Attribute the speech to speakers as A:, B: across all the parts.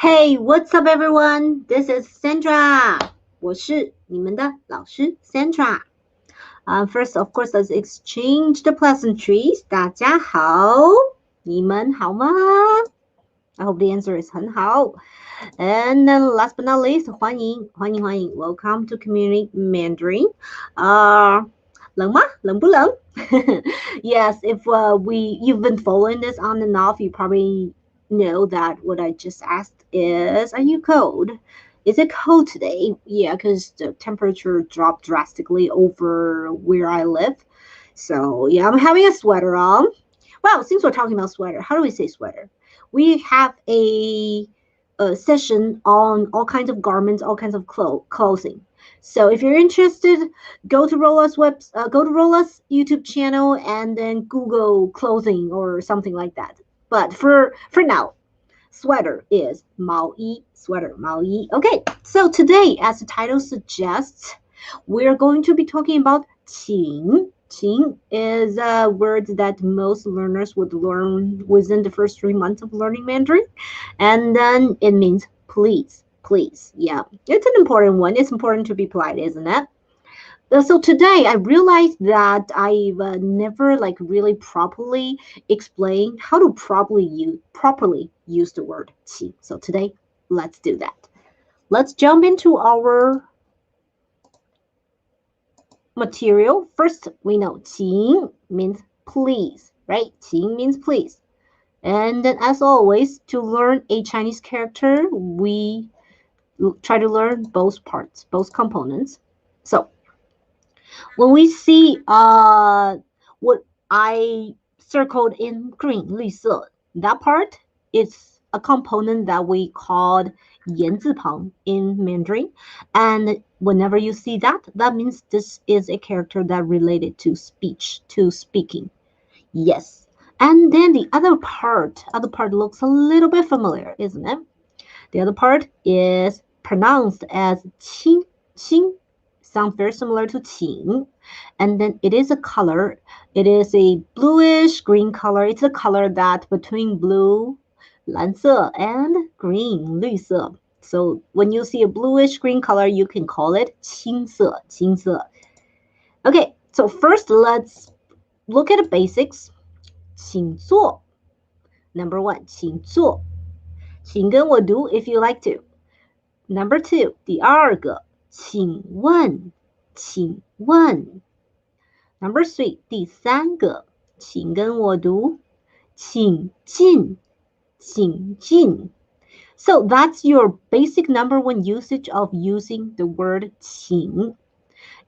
A: Hey, what's up, everyone? This is Sandra. 我是你们的老师 Sandra. First, of course, let's exchange the pleasantries. 大家好，你们好吗？ I hope the answer is 很好。And then last but not least, 欢迎 Welcome to Community Mandarin. 冷吗？冷不冷？ Yes, if you've been following this on and off, you probably know that what I just asked is, are you cold? Is it cold today? Yeah, because the temperature dropped drastically over where I live. So yeah, I'm having a sweater on. Well, since we're talking about sweater, how do we say sweater? We have a session on all kinds of garments, all kinds of clothing. So if you're interested, go to Rolla's YouTube channel and then Google clothing or something like that. But for now, sweater is 毛衣 sweater 毛衣. Okay, so today, as the title suggests, we're going to be talking about 请. 请 is a word that most learners would learn within the first 3 months of learning Mandarin, and then it means please. Yeah, it's an important one. It's important to be polite, isn't it? So today I realized that I've never really properly explained how to properly use the word 请. So today, let's do that. Let's jump into our material. First, we know 请 means please, right? 请 means please. And then as always, to learn a Chinese character, we try to learn both parts, both components. So when we see what I circled in green, 绿色, that part is a component that we called 言字旁 in Mandarin. And whenever you see that, that means this is a character that related to speech, to speaking. Yes. And then the other part looks a little bit familiar, isn't it? The other part is pronounced as 清, 清. Sounds very similar to 请. And then it is a color. It is a bluish green color. It's a color that between blue, 蓝色, and green, 绿色. So when you see a bluish green color, you can call it 青色, 青色. Okay, so first let's look at the basics. 请坐. Number 1, 请坐. 请跟我读 if you like to. Number 2, 第二个请问 Number 3, 第三个请跟我读请进 So that's your basic number 1 usage of using the word 请.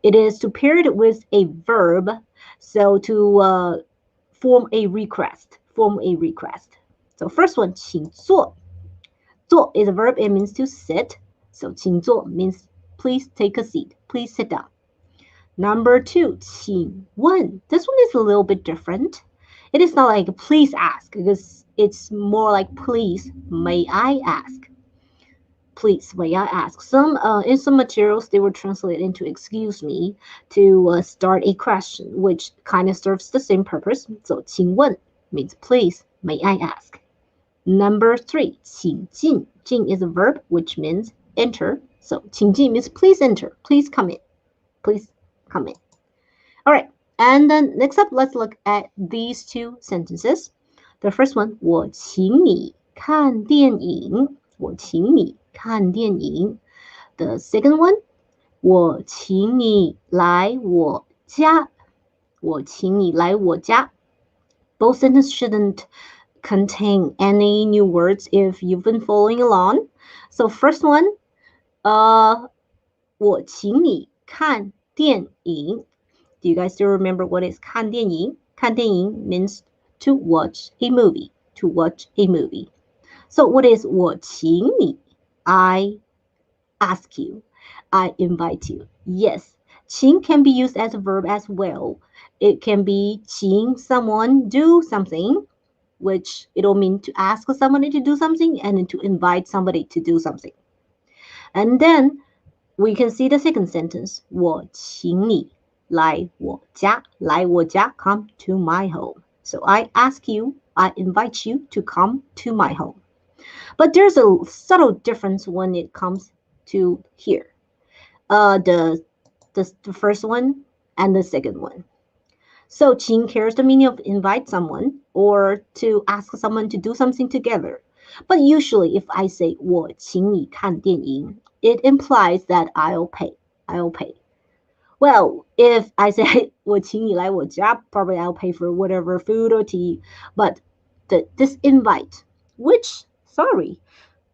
A: It is to pair it with a verb, so to form a request. So first one, 请坐. 坐 is a verb, it means to sit. So 请坐 means please take a seat, please sit down. Number 2, 请问. This one is a little bit different. It is not like please ask, because it's more like please, may I ask? Please, may I ask? In some materials, they were translated into excuse me to start a question, which kind of serves the same purpose. So 请问 means please, may I ask? Number 3, 请进. 进 is a verb, which means enter. So 请进 means please enter, please come in. All right, and then next up, let's look at these 2 sentences. The first one, 我请你看电影. 我请你看电影. The second one, 我请你来我家. 我请你来我家. Both sentences shouldn't contain any new words if you've been following along. So first one, 我请你看电影. Do you guys still remember what is 看电影? 看电影 means to watch a movie. So what is 我请你? I ask you. I invite you. Yes, 请 can be used as a verb as well. It can be 请 someone do something, which it'll mean to ask somebody to do something and to invite somebody to do something. And then we can see the second sentence, 我请你来我家. 来我家, come to my home. So I ask you, I invite you to come to my home. But there's a subtle difference when it comes to here. The first one and the second one. So Qing carries the meaning of invite someone or to ask someone to do something together. But usually if I say 我请你看电影, it implies that I'll pay. I'll pay. Well, if I say 我请你来我家, probably I'll pay for whatever food or tea. But this invite, which, sorry,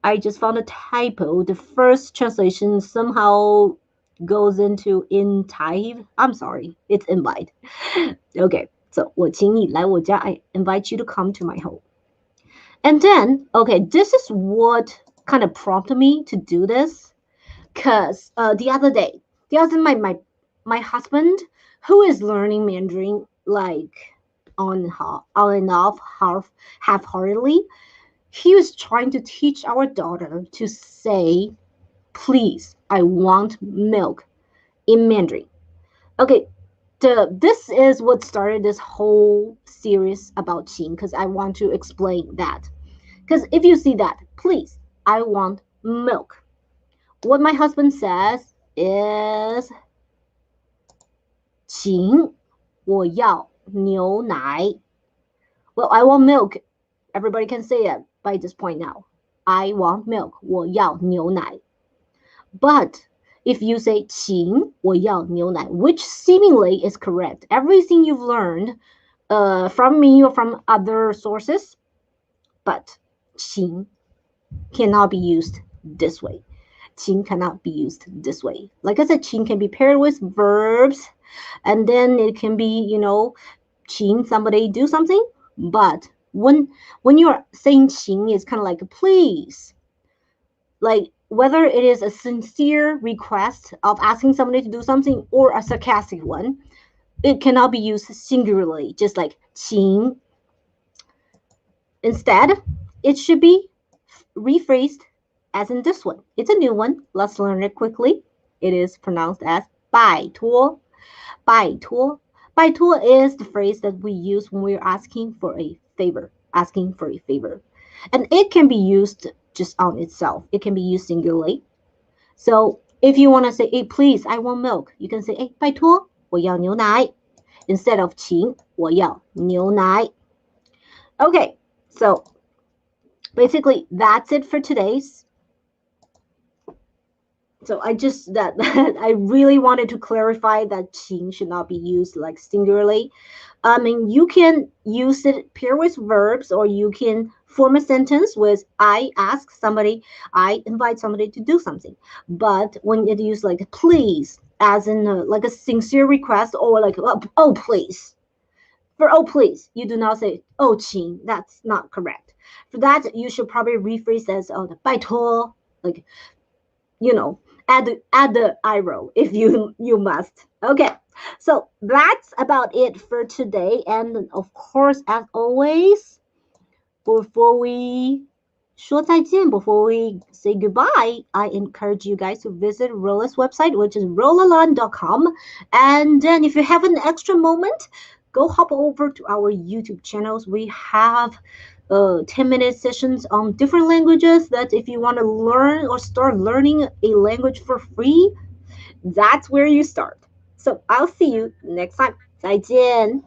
A: I just found a typo. The first translation somehow goes into in Thai. I'm sorry, it's invite. Okay, so 我请你来我家, I invite you to come to my home. And then, okay, this is what kind of prompted me to do this. Because the other day, my husband, who is learning Mandarin like on and off, half-heartedly, he was trying to teach our daughter to say, please, I want milk in Mandarin. Okay, this is what started this whole series about Qing because I want to explain that. Because if you see that, please, I want milk. What my husband says is 请我要牛奶. Well, I want milk. Everybody can say it by this point now. I want milk. 我要牛奶. But if you say 请我要牛奶, which seemingly is correct, everything you've learned from me or from other sources, but 请 cannot be used this way. 请 cannot be used this way. Like I said, 请 can be paired with verbs, and then it can be, 请 somebody do something. But when you're saying 请, it's kind of like please. Like whether it is a sincere request of asking somebody to do something or a sarcastic one, it cannot be used singularly, just like 请. Instead, it should be rephrased as in this one. It's a new one. Let's learn it quickly. It is pronounced as 拜托.拜托.拜托 is the phrase that we use when we're asking for a favor. Asking for a favor. And it can be used just on itself. It can be used singularly. So if you want to say, hey, please, I want milk, you can say, hey, 拜托,我要牛奶. Instead of 请,我要牛奶. Okay, so basically that's it for today's. So I really wanted to clarify that 请 should not be used like singularly. I mean, you can use it pair with verbs, or you can form a sentence with I ask somebody, I invite somebody to do something. But when it used like please, as in like a sincere request, or like oh please. For oh please, you do not say oh 请. That's not correct. For that, you should probably rephrase as oh 拜托, like add the arrow if you must. Okay, so that's about it for today. And of course, as always, before we 说再见, before we say goodbye, I encourage you guys to visit Rolla's website, which is rollalan.com. And then if you have an extra moment, go hop over to our YouTube channels. We have 10-minute sessions on different languages that if you want to learn or start learning a language for free, that's where you start. So I'll see you next time. 再见.